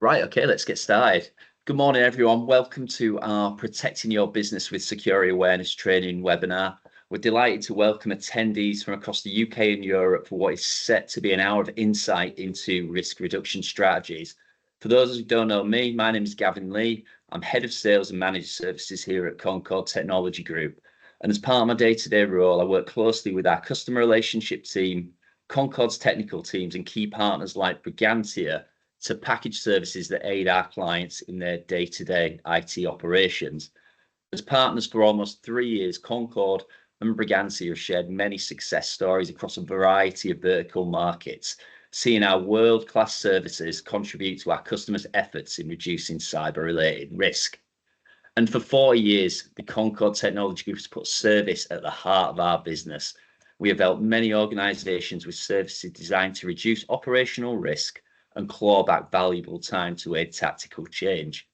Right, okay, let's get started. Good morning, everyone. Welcome to our Protecting Your Business with Security Awareness training webinar. We're delighted to welcome attendees from across the UK and Europe for what is set to be an hour of insight into risk reduction strategies. For those who don't know me, my name is Gavin Lee. I'm Head of Sales and Managed Services here at Concorde Technology Group. And as part of my day-to-day role, I work closely with our customer relationship team, Concorde's technical teams, and key partners like Brigantia to package services that aid our clients in their day-to-day IT operations. As partners for almost 3 years, Concorde and Brigantia have shared many success stories across a variety of vertical markets, seeing our world-class services contribute to our customers' efforts in reducing cyber-related risk. And for 4 years, the Concorde Technology Group has put service at the heart of our business. We have helped many organisations with services designed to reduce operational risk and claw back valuable time to aid tactical change.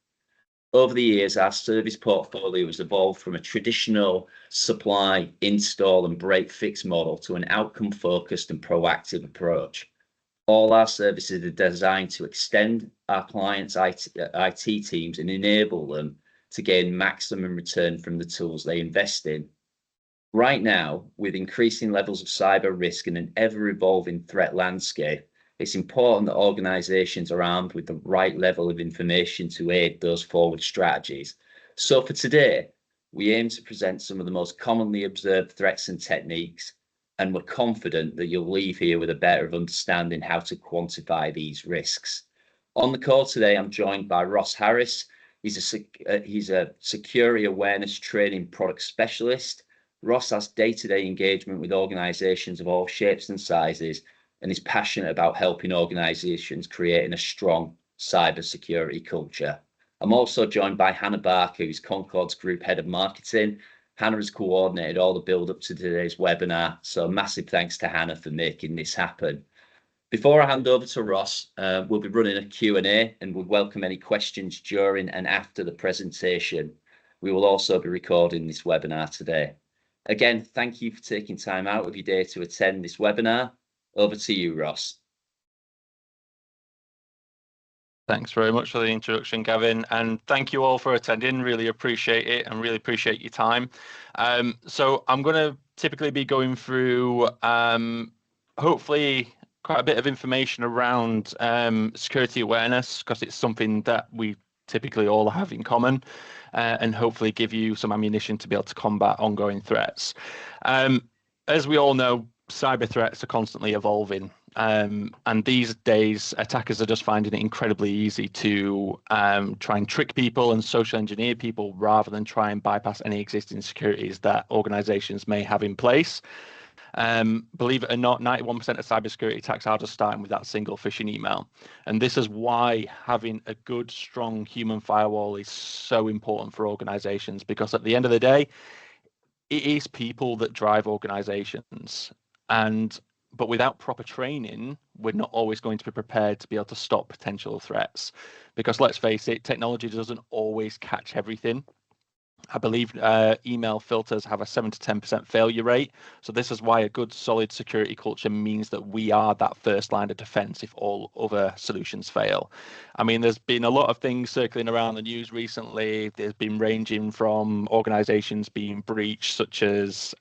Over the years, our service portfolio has evolved from a traditional supply, install and break fix model to an outcome-focused and proactive approach. All our services are designed to extend our clients' IT teams and enable them to gain maximum return from the tools they invest in. Right now, with increasing levels of cyber risk and an ever-evolving threat landscape, it's important that organisations are armed with the right level of information to aid those forward strategies. So for today, we aim to present some of the most commonly observed threats and techniques, and we're confident that you'll leave here with a better understanding how to quantify these risks. On the call today, I'm joined by Ross Harris. He's a security awareness training product specialist. Ross has day-to-day engagement with organisations of all shapes and sizes, and is passionate about helping organisations creating a strong cybersecurity culture. I'm also joined by Hannah Barker, who's Concorde's Group Head of Marketing. Hannah has coordinated all the build up to today's webinar, so massive thanks to Hannah for making this happen. Before I hand over to Ross, we'll be running a Q&A and we'll welcome any questions during and after the presentation. We will also be recording this webinar today. Again, thank you for taking time out of your day to attend this webinar. Over to you, Ross. Thanks very much for the introduction, Gavin, and thank you all for attending. Really appreciate it and really appreciate your time. So I'm going to typically be going through hopefully quite a bit of information around security awareness, because it's something that we typically all have in common, and hopefully give you some ammunition to be able to combat ongoing threats. As we all know, cyber threats are constantly evolving, and these days attackers are just finding it incredibly easy to try and trick people and social engineer people rather than try and bypass any existing securities that organizations may have in place. Believe it or not, 91% of cybersecurity attacks are just starting with that single phishing email. And this is why having a good, strong human firewall is so important for organizations, because at the end of the day, it is people that drive organizations. But without proper training, we're not always going to be prepared to be able to stop potential threats. Because let's face it, technology doesn't always catch everything. I believe email filters have a 7 to 10% failure rate. So this is why a good, solid security culture means that we are that first line of defense if all other solutions fail. I mean, there's been a lot of things circling around the news recently. There's been ranging from organizations being breached, such as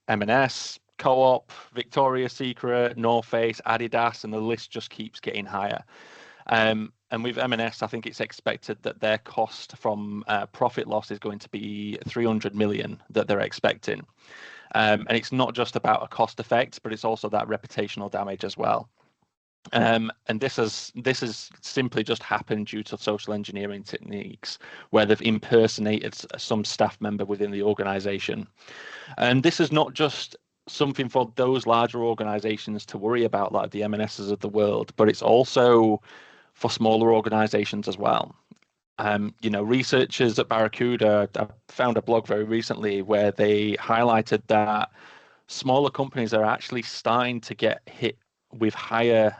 M&S, Co-op, Victoria's Secret, North Face, Adidas, and the list just keeps getting higher. And with M&S, I think it's expected that their cost from profit loss is going to be 300 million that they're expecting. And it's not just about a cost effect, but it's also that reputational damage as well. And this has simply just happened due to social engineering techniques where they've impersonated some staff member within the organization. And this is not just something for those larger organizations to worry about, like the M&Ss of the world, but it's also for smaller organizations as well. Researchers at Barracuda found a blog very recently where they highlighted that smaller companies are actually starting to get hit with a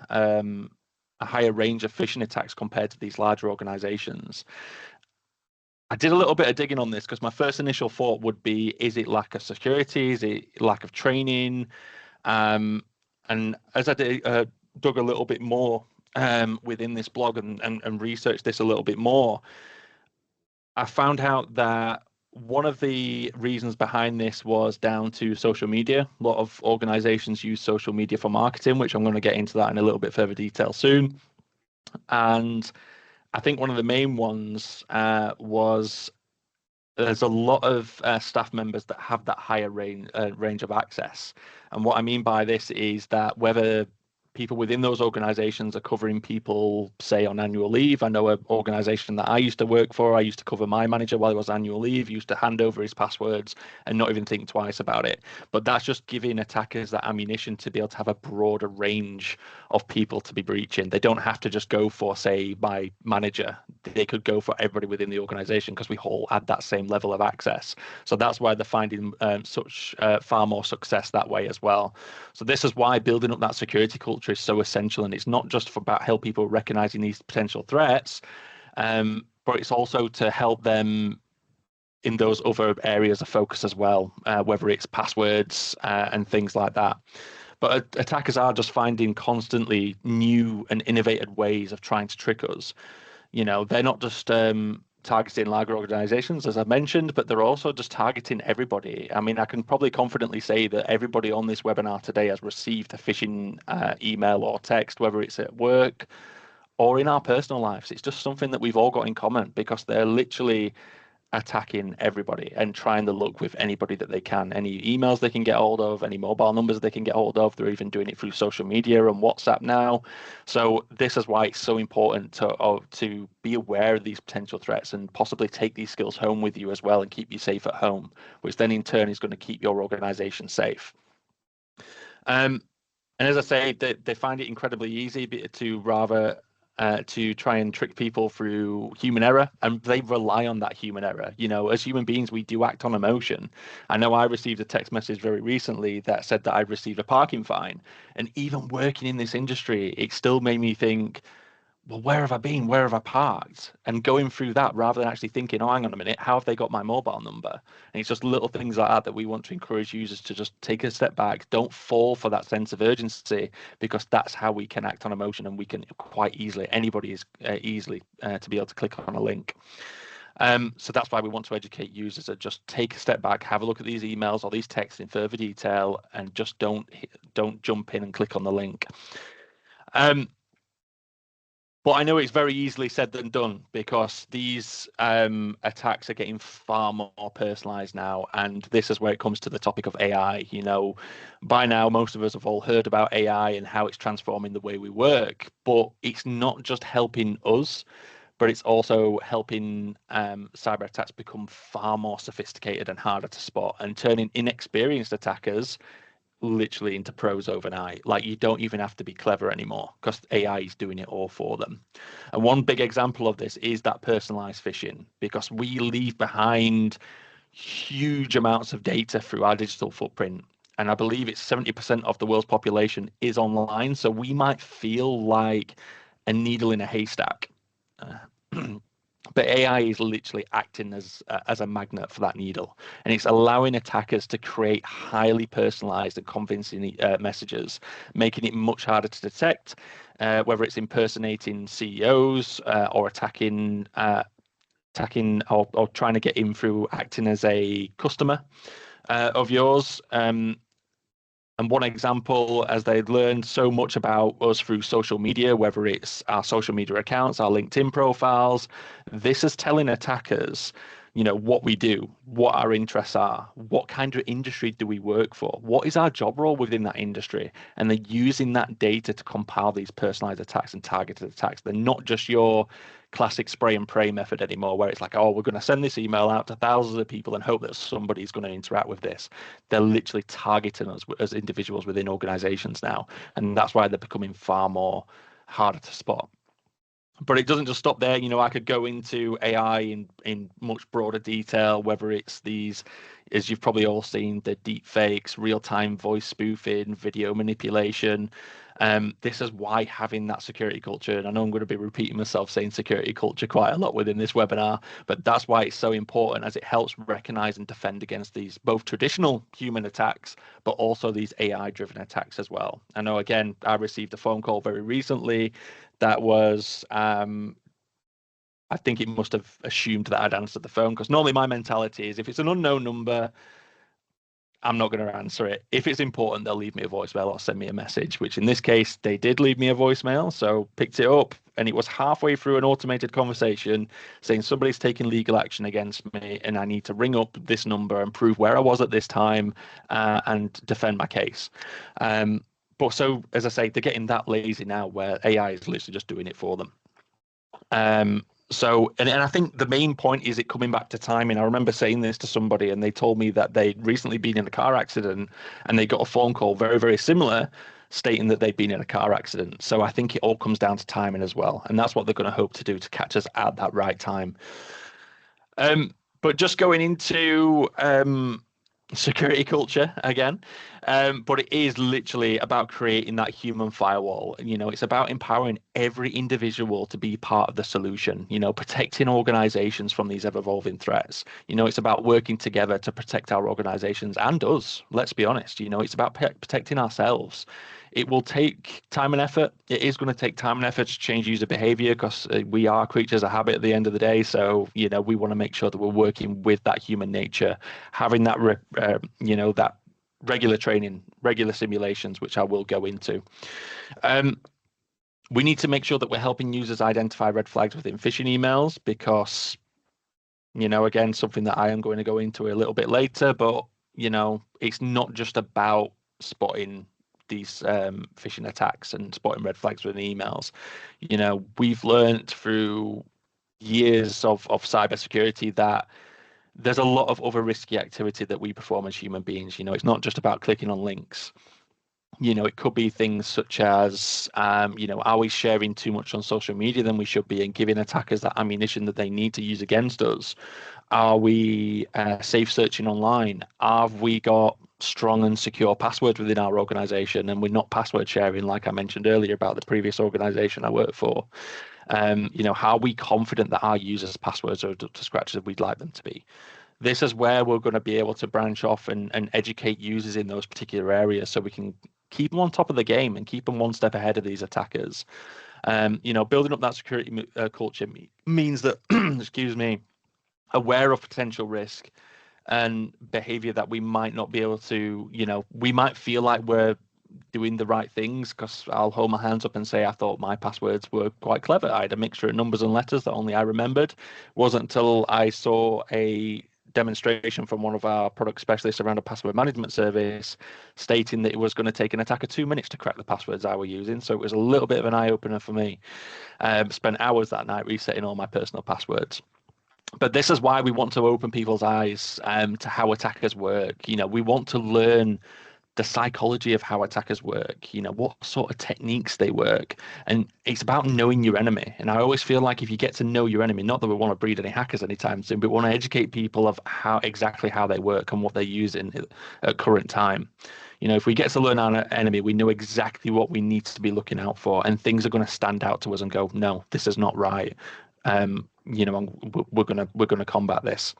higher range of phishing attacks compared to these larger organizations. I did a little bit of digging on this because my first initial thought would be, is it lack of security? Is it lack of training? And as I dug a little bit more within this blog and researched this a little bit more, I found out that one of the reasons behind this was down to social media. A lot of organizations use social media for marketing, which I'm going to get into that in a little bit further detail soon. And I think one of the main ones was there's a lot of staff members that have that higher range of access. And what I mean by this is that whether people within those organizations are covering people, say, on annual leave. I know an organization that I used to work for, I used to cover my manager while he was on annual leave, used to hand over his passwords and not even think twice about it. But that's just giving attackers that ammunition to be able to have a broader range of people to be breaching. They don't have to just go for, say, my manager. They could go for everybody within the organization because we all had that same level of access. So that's why they're finding such far more success that way as well. So this is why building up that security culture is so essential, and it's not just about help people recognizing these potential threats, but it's also to help them in those other areas of focus as well, whether it's passwords and things like that. But attackers are just finding constantly new and innovative ways of trying to trick us. You know, they're not just targeting larger organizations, as I mentioned, but they're also just targeting everybody. I mean, I can probably confidently say that everybody on this webinar today has received a phishing email or text, whether it's at work or in our personal lives. It's just something that we've all got in common because they're literally attacking everybody and trying to look with anybody that they can, any emails they can get hold of, any mobile numbers they can get hold of. They're even doing it through social media and WhatsApp now. So this is why it's so important to be aware of these potential threats and possibly take these skills home with you as well and keep you safe at home, which then in turn is going to keep your organization safe. And as I say, they find it incredibly easy to try and trick people through human error, and they rely on that human error. You know, as human beings, we do act on emotion. I know I received a text message very recently that said that I'd received a parking fine, and even working in this industry, it still made me think, well, where have I been? Where have I parked? And going through that rather than actually thinking, oh, hang on a minute, how have they got my mobile number? And it's just little things like that that we want to encourage users to just take a step back, don't fall for that sense of urgency, because that's how we can act on emotion, and we can quite easily, anybody is easily to be able to click on a link. So that's why we want to educate users to just take a step back, have a look at these emails or these texts in further detail, and just don't jump in and click on the link. But I know it's very easily said than done because these attacks are getting far more personalized now. And this is where it comes to the topic of AI. You know, by now, most of us have all heard about AI and how it's transforming the way we work. But it's not just helping us, but it's also helping cyber attacks become far more sophisticated and harder to spot and turning inexperienced attackers literally into pros overnight. Like, you don't even have to be clever anymore because AI is doing it all for them. And one big example of this is that personalized phishing, because we leave behind huge amounts of data through our digital footprint. And I believe it's 70% of the world's population is online. So we might feel like a needle in a haystack. But AI is literally acting as a magnet for that needle, and it's allowing attackers to create highly personalized and convincing messages, making it much harder to detect, whether it's impersonating CEOs or attacking or trying to get in through acting as a customer of yours. And one example, as they'd learned so much about us through social media, whether it's our social media accounts, our LinkedIn profiles, this is telling attackers, you know, what we do, what our interests are, what kind of industry do we work for, what is our job role within that industry. And they're using that data to compile these personalized attacks and targeted attacks. They're not just your classic spray and pray method anymore, where it's like, oh, we're going to send this email out to thousands of people and hope that somebody's going to interact with this. They're literally targeting us as individuals within organizations now. And that's why they're becoming far more harder to spot. But it doesn't just stop there. You know, I could go into AI in much broader detail, whether it's these, as you've probably all seen, the deep fakes, real-time voice spoofing, video manipulation. This is why having that security culture, and I know I'm going to be repeating myself saying security culture quite a lot within this webinar, but that's why it's so important, as it helps recognize and defend against these both traditional human attacks, but also these AI-driven attacks as well. I know, again, I received a phone call very recently that was, I think it must have assumed that I'd answered the phone, because normally my mentality is if it's an unknown number, I'm not going to answer it. If it's important, they'll leave me a voicemail or send me a message, which in this case, they did leave me a voicemail. So picked it up, and it was halfway through an automated conversation saying somebody's taking legal action against me and I need to ring up this number and prove where I was at this time and defend my case. But so, as I say, they're getting that lazy now where AI is literally just doing it for them. So, and I think the main point is it coming back to timing. I remember saying this to somebody and they told me that they'd recently been in a car accident and they got a phone call very, very similar stating that they'd been in a car accident. So I think it all comes down to timing as well. And that's what they're going to hope to do, to catch us at that right time. But just going into security culture again, but it is literally about creating that human firewall. You know, it's about empowering every individual to be part of the solution, you know, protecting organizations from these ever-evolving threats. You know, it's about working together to protect our organizations and us. Let's be honest, you know, it's about protecting ourselves. It will take time and effort. It is going to take time and effort to change user behavior, because we are creatures of habit at the end of the day. So, you know, we want to make sure that we're working with that human nature, having that, you know, that regular training, regular simulations, which I will go into. We need to make sure that we're helping users identify red flags within phishing emails, because, you know, again, something that I am going to go into a little bit later, but, you know, it's not just about spotting these phishing attacks and spotting red flags within emails. You know, we've learned through years of cybersecurity that there's a lot of other risky activity that we perform as human beings. You know, it's not just about clicking on links. You know, it could be things such as, you know, are we sharing too much on social media than we should be and giving attackers that ammunition that they need to use against us? Are we safe searching online? Have we got strong and secure passwords within our organization and we're not password sharing, like I mentioned earlier about the previous organization I worked for? You know, how are we confident that our users' passwords are up to scratch as we'd like them to be? This is where we're going to be able to branch off and educate users in those particular areas, so we can keep them on top of the game and keep them one step ahead of these attackers. You know, building up that security culture means that, excuse me, aware of potential risk and behavior that we might not be able to, you know, we might feel like we're doing the right things, because I'll hold my hands up and say I thought my passwords were quite clever. I had a mixture of numbers and letters that only I remembered. It wasn't until I saw a demonstration from one of our product specialists around a password management service stating that it was going to take an attacker 2 minutes to crack the passwords I were using. So it was a little bit of an eye-opener for me. Spent hours that night resetting all my personal passwords. But this is why we want to open people's eyes to how attackers work. You know, we want to learn the psychology of how attackers work, you know, what sort of techniques they work. And it's about knowing your enemy. And I always feel like if you get to know your enemy, not that we want to breed any hackers anytime soon, but we want to educate people of exactly how they work and what they're using at current time. You know, if we get to learn our enemy, we know exactly what we need to be looking out for, and things are going to stand out to us and go, no, this is not right. You know, we're gonna combat this.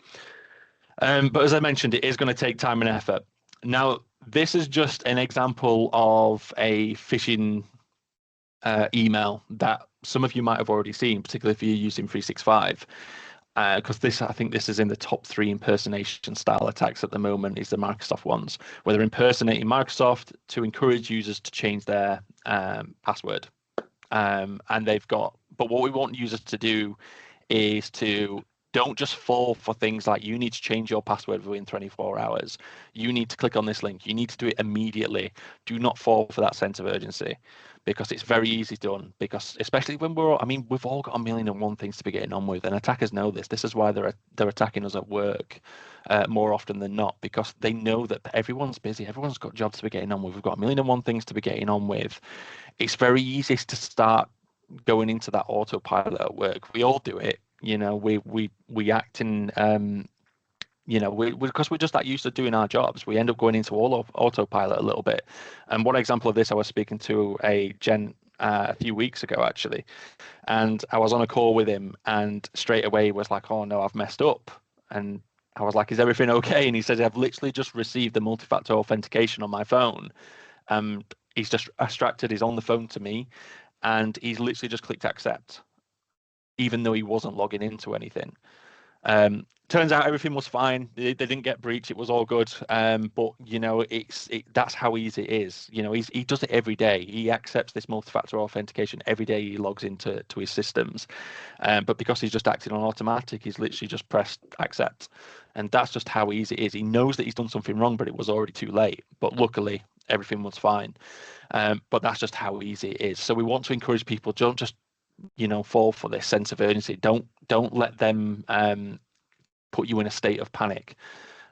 But as I mentioned, it is going to take time and effort. Now, this is just an example of a phishing email that some of you might have already seen, particularly if you're using 365. Because I think this is in the top 3 impersonation style attacks at the moment, is the Microsoft ones, where they're impersonating Microsoft to encourage users to change their password. And they've got, but what we want users to do is to don't just fall for things like you need to change your password within 24 hours. You need to click on this link. You need to do it immediately. Do not fall for that sense of urgency, because it's very easy done. Because especially when we've all got 1,000,001 things to be getting on with, and attackers know this. This is why they're attacking us at work more often than not, because they know that everyone's busy. Everyone's got jobs to be getting on with. We've got 1,000,001 things to be getting on with. It's very easy to start going into that autopilot at work. We all do it. You know, we act in because we're just that used to doing our jobs, we end up going into autopilot a little bit. And one example of this, I was speaking to a gent a few weeks ago, actually, and I was on a call with him, and straight away was like, "Oh no, I've messed up." And I was like, "Is everything okay?" And he said, "I've literally just received the multi-factor authentication on my phone." He's just abstracted. He's on the phone to me, and he's literally just clicked accept, even though he wasn't logging into anything. Turns out everything was fine. They didn't get breached. It was all good. But that's how easy it is. He does it every day. He accepts this multi-factor authentication every day he logs into his systems. But because he's just acting on automatic, he's literally just pressed accept. And that's just how easy it is. He knows that he's done something wrong, but it was already too late. But luckily, everything was fine. But that's just how easy it is. So we want to encourage people, don't just fall for this sense of urgency. Don't let them put you in a state of panic.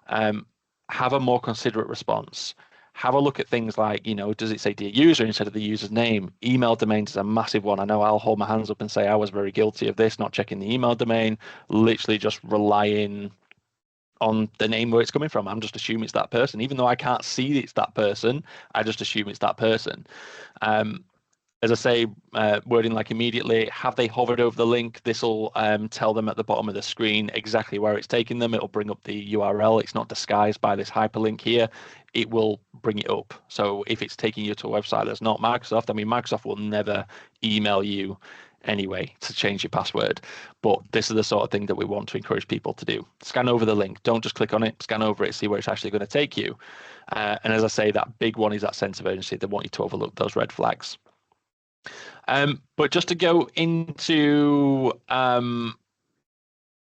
Have a more considerate response. Have a look at things like, does it say dear user instead of the user's name? Email domains is a massive one. I know I'll hold my hands up and say I was very guilty of this, not checking the email domain, literally just relying on the name where it's coming from. I'm just assuming it's that person. Even though I can't see it's that person, I just assume it's that person. As I say, wording like immediately, have they hovered over the link? This will tell them at the bottom of the screen exactly where it's taking them. It'll bring up the URL. It's not disguised by this hyperlink here. It will bring it up. So if it's taking you to a website that's not Microsoft, Microsoft will never email you anyway to change your password. But this is the sort of thing that we want to encourage people to do. Scan over the link. Don't just click on it. Scan over it, see where it's actually going to take you. And as I say, that big one is that sense of urgency. They want you to overlook those red flags. But just to go into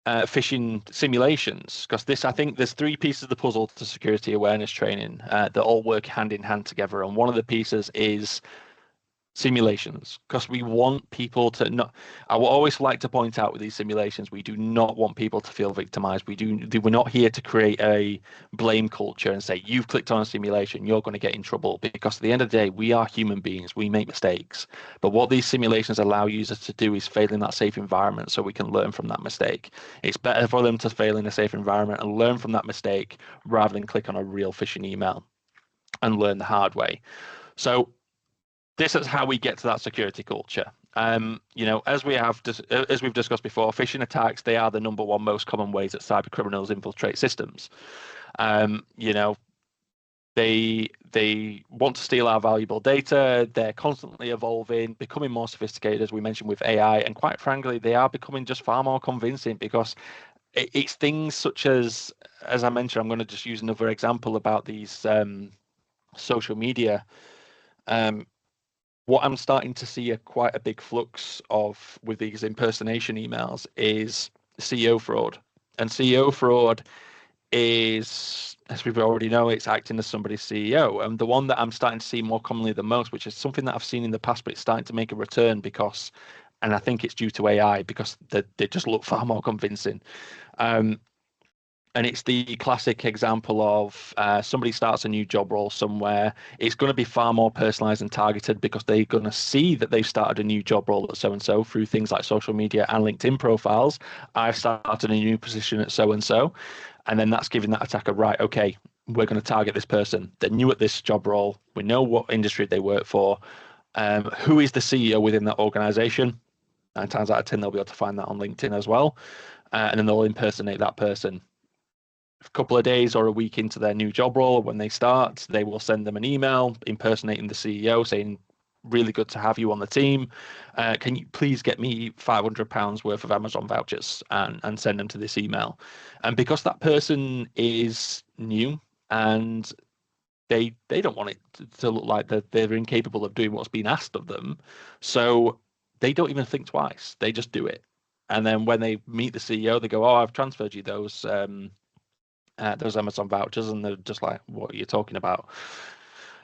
phishing simulations, because I think there's three pieces of the puzzle to security awareness training that all work hand in hand together. And one of the pieces is simulations, because we want people to not. I will always like to point out with these simulations, we do not want people to feel victimized. We're not here to create a blame culture and say you've clicked on a simulation, you're going to get in trouble, because at the end of the day, we are human beings, we make mistakes. But what these simulations allow users to do is fail in that safe environment so we can learn from that mistake. It's better for them to fail in a safe environment and learn from that mistake rather than click on a real phishing email and learn the hard way. So this is how we get to that security culture. As we've discussed before, phishing attacks, they are the number one most common ways that cyber criminals infiltrate systems. They want to steal our valuable data. They're constantly evolving, becoming more sophisticated, as we mentioned with AI, and quite frankly, they are becoming just far more convincing, because it's things such as I mentioned, I'm going to just use another example about these social media. What I'm starting to see quite a big flux of with these impersonation emails is CEO fraud. And CEO fraud is, as we already know, it's acting as somebody's CEO. And the one that I'm starting to see more commonly than most, which is something that I've seen in the past, but it's starting to make a return and I think it's due to AI, because they just look far more convincing. And it's the classic example of somebody starts a new job role somewhere. It's going to be far more personalized and targeted, because they're going to see that they've started a new job role at so-and-so through things like social media and LinkedIn profiles. I've started a new position at so-and-so. And then that's giving that attacker, right, okay, we're going to target this person. They're new at this job role. We know what industry they work for. Who is the CEO within that organization? 9 times out of 10, they'll be able to find that on LinkedIn as well. And then they'll impersonate that person. A couple of days or a week into their new job role, when they start, they will send them an email impersonating the CEO saying, really good to have you on the team. Can you please get me £500 worth of Amazon vouchers and send them to this email? And because that person is new and they don't want it to look like that they're incapable of doing what's been asked of them, so they don't even think twice. They just do it. And then when they meet the CEO, they go, oh, I've transferred you those Amazon vouchers, and they're just like, what are you talking about?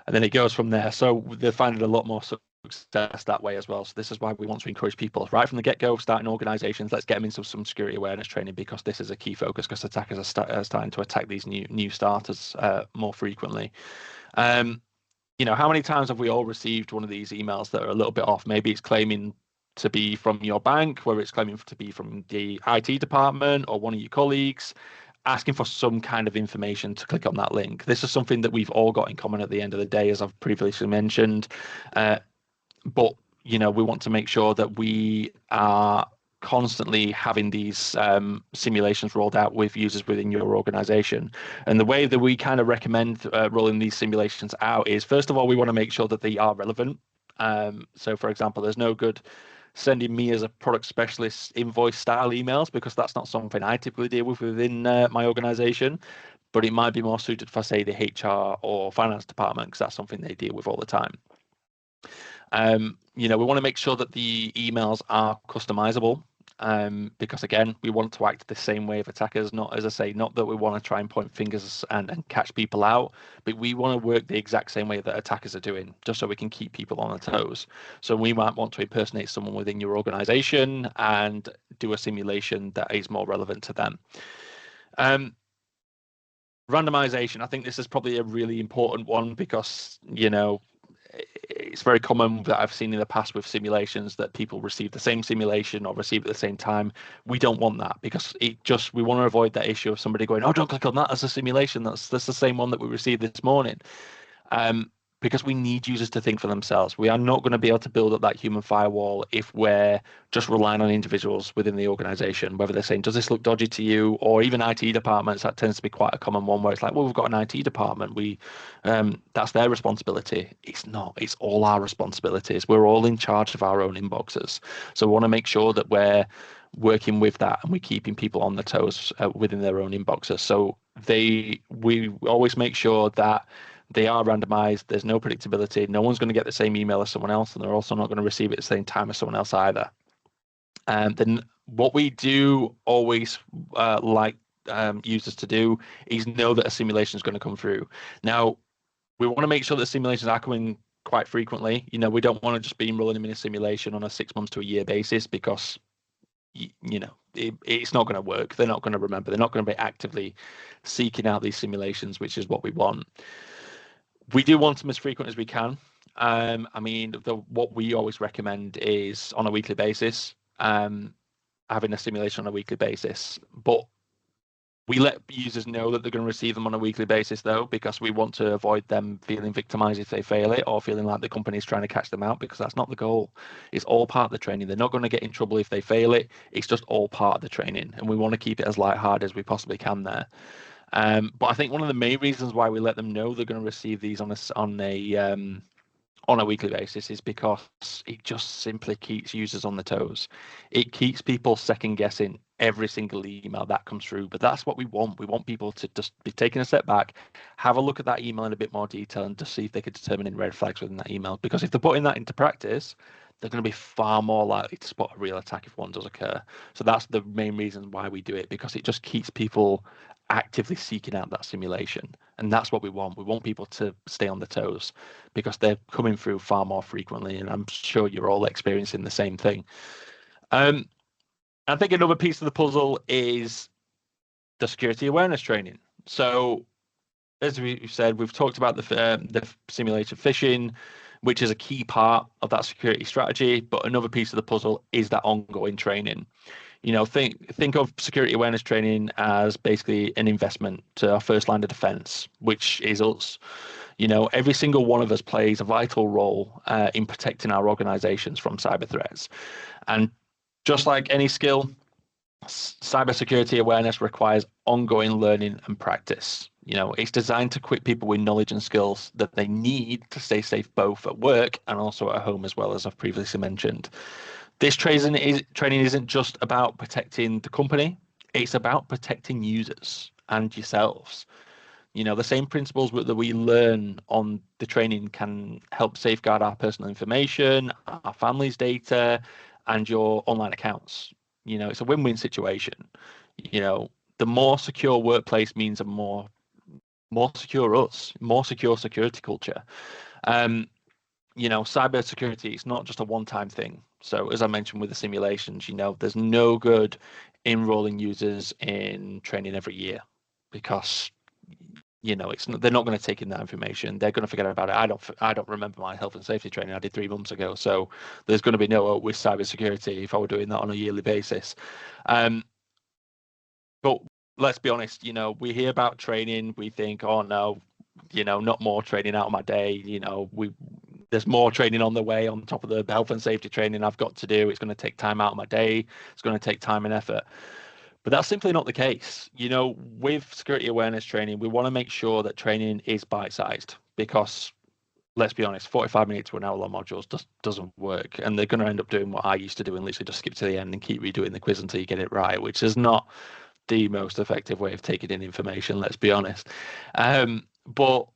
And then it goes from there. So they're finding a lot more success that way as well. So this is why we want to encourage people right from the get-go, starting organizations, let's get them into some security awareness training, because this is a key focus, because attackers are starting to attack these new starters more frequently. How many times have we all received one of these emails that are a little bit off? Maybe it's claiming to be from your bank, where it's claiming to be from the IT department or one of your colleagues. asking for some kind of information to click on that link. This is something that we've all got in common at the end of the day, as I've previously mentioned. But we want to make sure that we are constantly having these simulations rolled out with users within your organization. And the way that we kind of recommend rolling these simulations out is, first of all, we want to make sure that they are relevant. So, for example, there's no good sending me as a product specialist invoice style emails, because that's not something I typically deal with within my organization. But it might be more suited for, say, the HR or finance department, because that's something they deal with all the time. We want to make sure that the emails are customizable, because again, we want to act the same way of attackers. Not, as I say, not that we want to try and point fingers and catch people out, but we want to work the exact same way that attackers are doing, just so we can keep people on their toes. So we might want to impersonate someone within your organization and do a simulation that is more relevant to them. Randomization, I think this is probably a really important one, because it's very common that I've seen in the past with simulations that people receive the same simulation or receive it at the same time. We don't want that, because we want to avoid that issue of somebody going, oh, don't click on that as a simulation. That's the same one that we received this morning. Because we need users to think for themselves. We are not going to be able to build up that human firewall if we're just relying on individuals within the organization, whether they're saying, does this look dodgy to you? Or even IT departments, that tends to be quite a common one, where it's like, well, we've got an IT department. That's their responsibility. It's not. It's all our responsibilities. We're all in charge of our own inboxes. So we want to make sure that we're working with that and we're keeping people on their toes within their own inboxes. So we always make sure that they are randomized. There's no predictability. No one's going to get the same email as someone else, and they're also not going to receive it at the same time as someone else either. Then what we do always like users to do is know that a simulation is going to come through. Now, we want to make sure that simulations are coming quite frequently. We don't want to just be rolling them in a simulation on a 6 months to a year basis, because it's not going to work. They're not going to remember. They're not going to be actively seeking out these simulations, which is what we want. We do want them as frequent as we can. What we always recommend is on a weekly basis, having a simulation on a weekly basis. But we let users know that they're going to receive them on a weekly basis, though, because we want to avoid them feeling victimized if they fail it, or feeling like the company is trying to catch them out, because that's not the goal. It's all part of the training. They're not going to get in trouble if they fail it. It's just all part of the training, and we want to keep it as lighthearted as we possibly can there. But I think one of the main reasons why we let them know they're going to receive these on a weekly basis is because it just simply keeps users on the toes. It keeps people second guessing every single email that comes through. But that's what we want. We want people to just be taking a step back, have a look at that email in a bit more detail, and just see if they could determine any red flags within that email. Because if they're putting that into practice, they're going to be far more likely to spot a real attack if one does occur. So that's the main reason why we do it, because it just keeps people actively seeking out that simulation. And that's what we want. We want people to stay on the toes, because they're coming through far more frequently. And I'm sure you're all experiencing the same thing. I think another piece of the puzzle is the security awareness training. So as we said, we've talked about the simulated phishing, which is a key part of that security strategy. But another piece of the puzzle is that ongoing training. Think of security awareness training as basically an investment to our first line of defense, which is us. Every single one of us plays a vital role in protecting our organizations from cyber threats. And just like any skill, cybersecurity awareness requires ongoing learning and practice. It's designed to equip people with knowledge and skills that they need to stay safe both at work and also at home, as well, as I've previously mentioned. This training isn't just about protecting the company, it's about protecting users and yourselves. The same principles that we learn on the training can help safeguard our personal information, our family's data, and your online accounts. It's a win-win situation. The more secure workplace means a more secure us, more secure security culture. Cybersecurity is not just a one-time thing. So as I mentioned with the simulations, there's no good enrolling users in training every year, because they're not going to take in that information. They're going to forget about it. I don't remember my health and safety training I did 3 months ago. So there's going to be no with cybersecurity if I were doing that on a yearly basis. But let's be honest, we hear about training, we think, oh no, not more training out of my day. There's more training on the way on top of the health and safety training I've got to do. It's going to take time out of my day. It's going to take time and effort. But that's simply not the case. With security awareness training, we want to make sure that training is bite-sized, because let's be honest, 45 minutes to an hour long modules just doesn't work. And they're going to end up doing what I used to do and literally just skip to the end and keep redoing the quiz until you get it right, which is not the most effective way of taking in information, let's be honest. But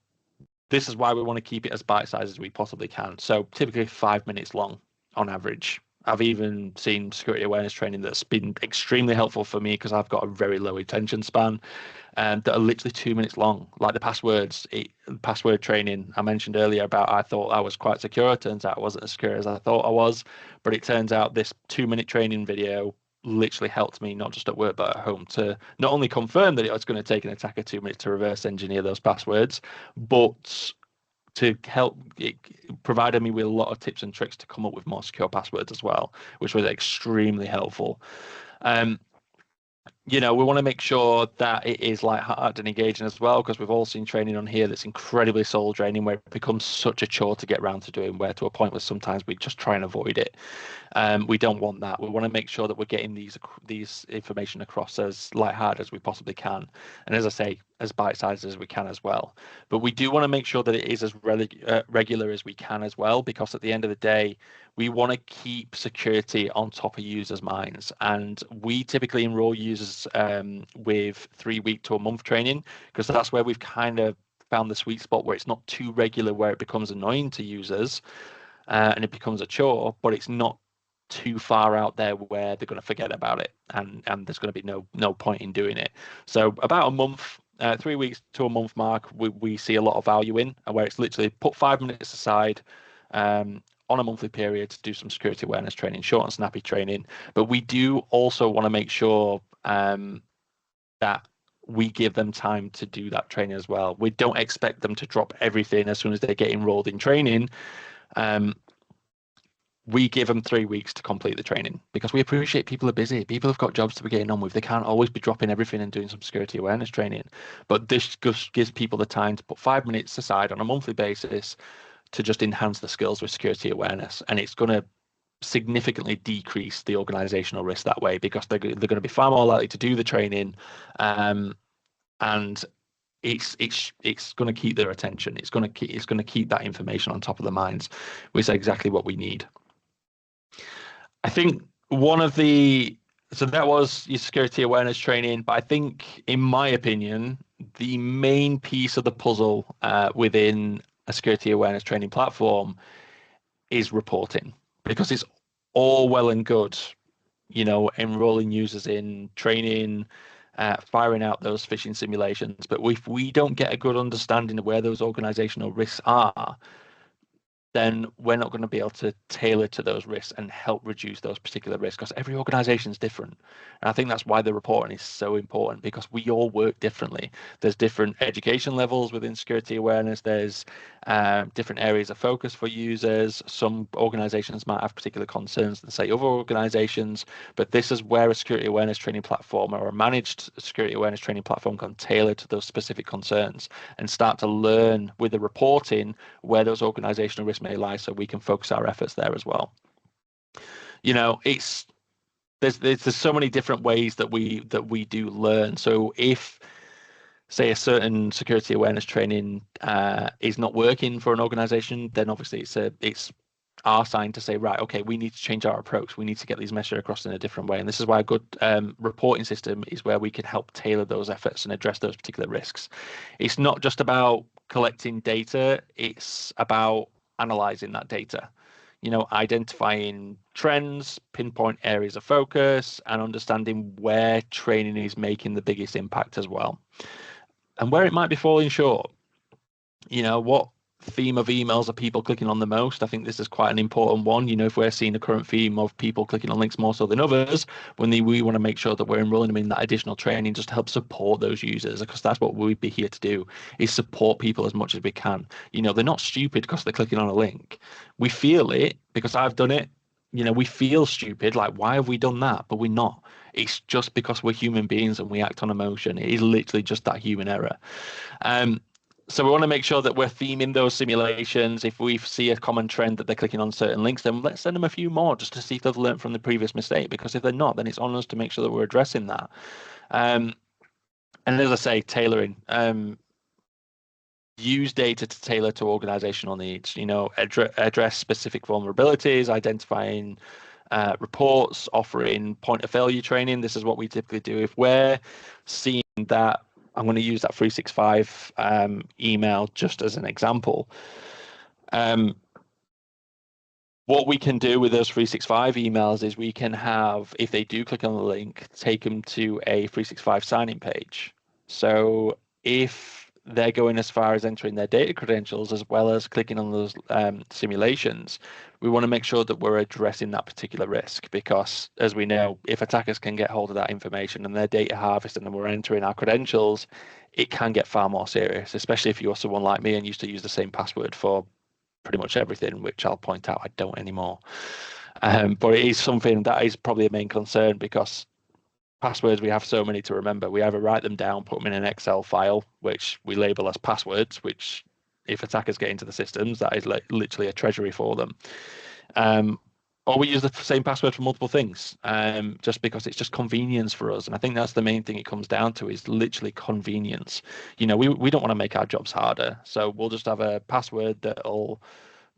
this is why we want to keep it as bite-sized as we possibly can. So typically 5 minutes long on average. I've even seen security awareness training that's been extremely helpful for me because I've got a very low attention span, that are literally 2 minutes long. Like the password training I mentioned earlier about, I thought I was quite secure. It turns out I wasn't as secure as I thought I was. But it turns out this 2-minute training video literally helped me, not just at work but at home, to not only confirm that it was going to take an attacker 2 minutes to reverse engineer those passwords, but to help, it provided me with a lot of tips and tricks to come up with more secure passwords as well, which was extremely helpful. We want to make sure that it is light-hearted and engaging as well, because we've all seen training on here that's incredibly soul draining, where it becomes such a chore to get around to doing, where to a point where sometimes we just try and avoid it. We don't want that. We want to make sure that we're getting these information across as light-hearted as we possibly can, and as I say, as bite-sized as we can as well. But we do want to make sure that it is as regular as we can as well, because at the end of the day, we want to keep security on top of users' minds. And we typically enroll users with 3-week to a month training, because that's where we've kind of found the sweet spot where it's not too regular, where it becomes annoying to users and it becomes a chore, but it's not too far out there where they're going to forget about it, and there's going to be no point in doing it. So about a month, 3 weeks to a month mark, we see a lot of value in, where it's literally put 5 minutes aside on a monthly period to do some security awareness training, short and snappy training. But we do also want to make sure that we give them time to do that training as well. We don't expect them to drop everything as soon as they get enrolled in training. We give them 3 weeks to complete the training, because we appreciate people are busy. People have got jobs to be getting on with. They can't always be dropping everything and doing some security awareness training. But this just gives people the time to put 5 minutes aside on a monthly basis to just enhance the skills with security awareness. And it's going to significantly decrease the organizational risk that way, because they're going to be far more likely to do the training, and it's going to keep their attention. It's going to keep that information on top of their minds, which is exactly what we need. I think so that was your security awareness training, but I think, in my opinion, the main piece of the puzzle within a security awareness training platform is reporting, because it's all well and good, enrolling users in training, firing out those phishing simulations. But if we don't get a good understanding of where those organizational risks are, then we're not going to be able to tailor to those risks and help reduce those particular risks, because every organization is different. And I think that's why the reporting is so important, because we all work differently. There's different education levels within security awareness. There's different areas of focus for users. Some organizations might have particular concerns than, say, other organizations, but this is where a security awareness training platform, or a managed security awareness training platform, can tailor to those specific concerns and start to learn with the reporting where those organizational risks may lie, so we can focus our efforts there as well. There's so many different ways that we do learn. So if, say, a certain security awareness training is not working for an organization, then obviously it's our sign to say, right, okay, we need to change our approach. We need to get these messages across in a different way. And this is why a good reporting system is where we can help tailor those efforts and address those particular risks. It's not just about collecting data, it's about analyzing that data, identifying trends, pinpoint areas of focus, and understanding where training is making the biggest impact as well, and where it might be falling short. What theme of emails are people clicking on the most? I think this is quite an important one. If we're seeing a current theme of people clicking on links more so than others, we want to make sure that we're enrolling them in that additional training just to help support those users, because that's what we'd be here to do, is support people as much as we can. They're not stupid because they're clicking on a link. We feel it, because I've done it. we feel stupid, like why have we done that? But we're not. It's just because we're human beings and we act on emotion. It is literally just that human error. Um, so we want to make sure that we're theming those simulations. If we see a common trend that they're clicking on certain links, then let's send them a few more just to see if they've learned from the previous mistake. Because if they're not, then it's on us to make sure that we're addressing that. And as I say, tailoring. Use data to tailor to organizational needs. Address specific vulnerabilities, identifying reports, offering point of failure training. This is what we typically do. If we're seeing that, I'm going to use that 365 email just as an example. What we can do with those 365 emails is we can have, if they do click on the link, take them to a 365 sign-in page. So if they're going as far as entering their data credentials as well as clicking on those simulations, we want to make sure that we're addressing that particular risk, because as we know, if attackers can get hold of that information and their data harvested and we're entering our credentials, it can get far more serious, especially if you're someone like me and used to use the same password for pretty much everything, which I'll point out I don't anymore. But it is something that is probably a main concern, because passwords, we have so many to remember. We either write them down, put them in an Excel file, which we label as passwords, which if attackers get into the systems, that is literally a treasury for them. Or we use the same password for multiple things, just because it's just convenience for us. And I think that's the main thing it comes down to, is literally convenience. We don't want to make our jobs harder. So we'll just have a password that'll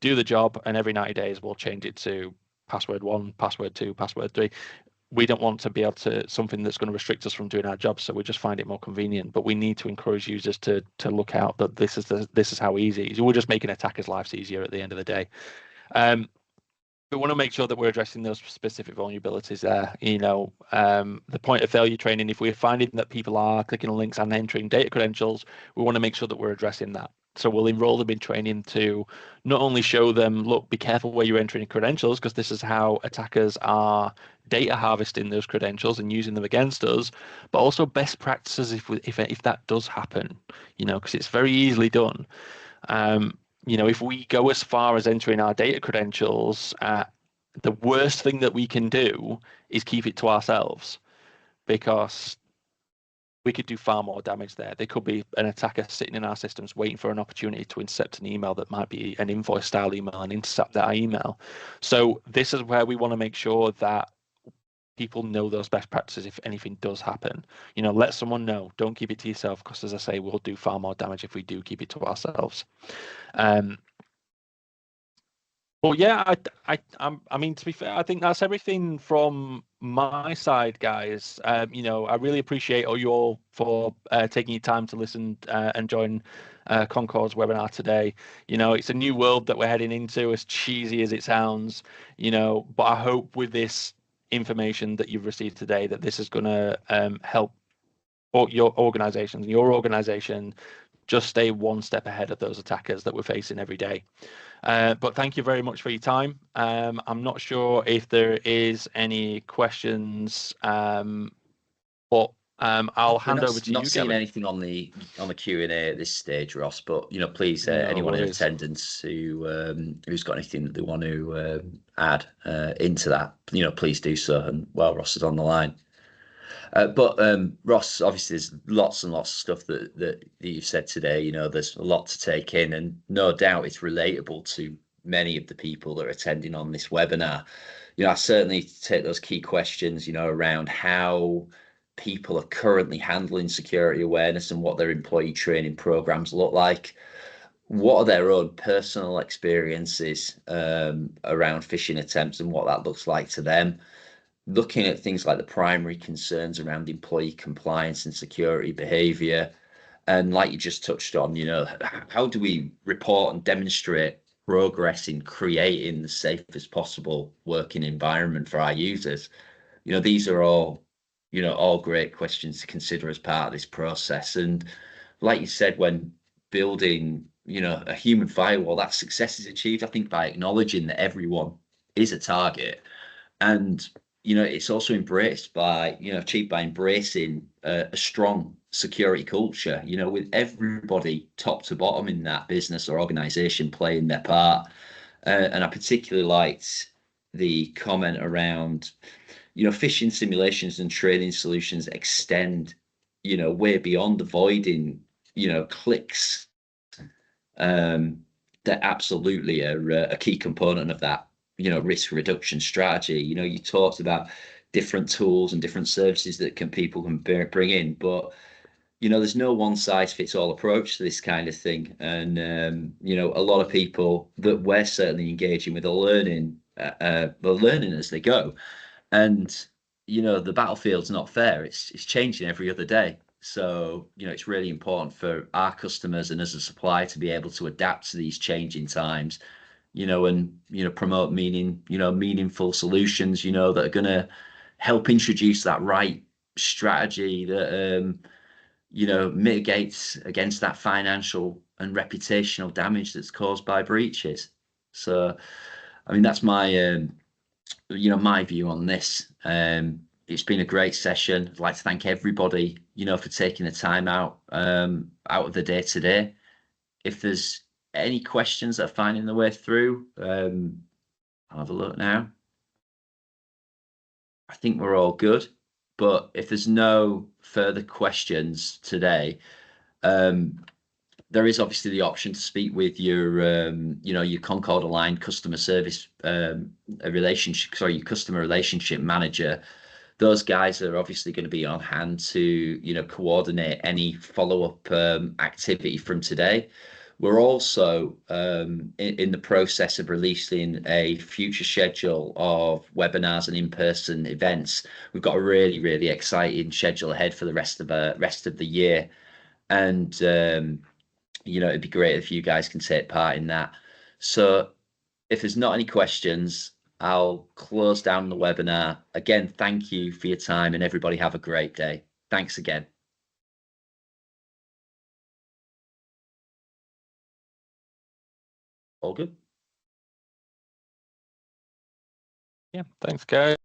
do the job, and every 90 days we'll change it to password 1, password 2, password 3. We don't want to be able to something that's going to restrict us from doing our job, so we just find it more convenient. But we need to encourage users to look out that this is how easy it is. We're just making attackers' lives easier at the end of the day. We want to make sure that we're addressing those specific vulnerabilities there. The point of failure training, if we're finding that people are clicking on links and entering data credentials, we want to make sure that we're addressing that. So we'll enroll them in training to not only show them, look, be careful where you're entering credentials, because this is how attackers are data harvesting those credentials and using them against us, but also best practices if that does happen, because it's very easily done. If we go as far as entering our data credentials, the worst thing that we can do is keep it to ourselves, because we could do far more damage there. There could be an attacker sitting in our systems waiting for an opportunity to intercept an email that might be an invoice style email and intercept that email. So this is where we want to make sure that people know those best practices if anything does happen. Let someone know. Don't keep it to yourself, because as I say, we'll do far more damage if we do keep it to ourselves. Well, yeah, I mean, to be fair, I think that's everything from my side, guys. I really appreciate you all for taking your time to listen and join Concorde's webinar today. It's a new world that we're heading into, as cheesy as it sounds, but I hope with this information that you've received today that this is going to help your organizations and your organization just stay one step ahead of those attackers that we're facing every day. But thank you very much for your time. I'm not sure if there is any questions, but I'll hand over to you, Not seeing Gavin. anything on the Q&A at this stage, Ross. But please, anyone in attendance who's got anything that they want to add into that, please do so. And while Ross is on the line. But Ross, obviously, there's lots and lots of stuff that you've said today. There's a lot to take in, and no doubt it's relatable to many of the people that are attending on this webinar. I certainly take those key questions, around how people are currently handling security awareness and what their employee training programs look like. What are their own personal experiences around phishing attempts and what that looks like to them? Looking at things like the primary concerns around employee compliance and security behavior. And like you just touched on, how do we report and demonstrate progress in creating the safest possible working environment for our users? These are all great questions to consider as part of this process. And like you said, when building, a human firewall, that success is achieved, I think, by acknowledging that everyone is a target. And it's also achieved by embracing a strong security culture, with everybody top to bottom in that business or organization playing their part. And I particularly liked the comment around, phishing simulations and training solutions extend, way beyond avoiding, clicks. They're absolutely a key component of that, risk reduction strategy. You talked about different tools and different services that people can bring in, but there's no one size fits all approach to this kind of thing. And a lot of people that we're certainly engaging with are learning as they go. And the battlefield's not fair. It's changing every other day. So it's really important for our customers and as a supplier to be able to adapt to these changing times. And promote meaningful solutions. That are going to help introduce that right strategy that mitigates against that financial and reputational damage that's caused by breaches. So, I mean, that's my my view on this. It's been a great session. I'd like to thank everybody, for taking the time out of the day today. If there's any questions that are finding their way through, I'll have a look now. I think we're all good. But if there's no further questions today, there is obviously the option to speak with your, your Concorde aligned customer service your customer relationship manager. Those guys are obviously going to be on hand to, coordinate any follow-up activity from today. We're also in the process of releasing a future schedule of webinars and in-person events. We've got a really, really exciting schedule ahead for the rest of the year, and it'd be great if you guys can take part in that. So if there's not any questions, I'll close down the webinar. Again, thank you for your time, and everybody have a great day. Thanks again. All good? Yeah, thanks, Gary.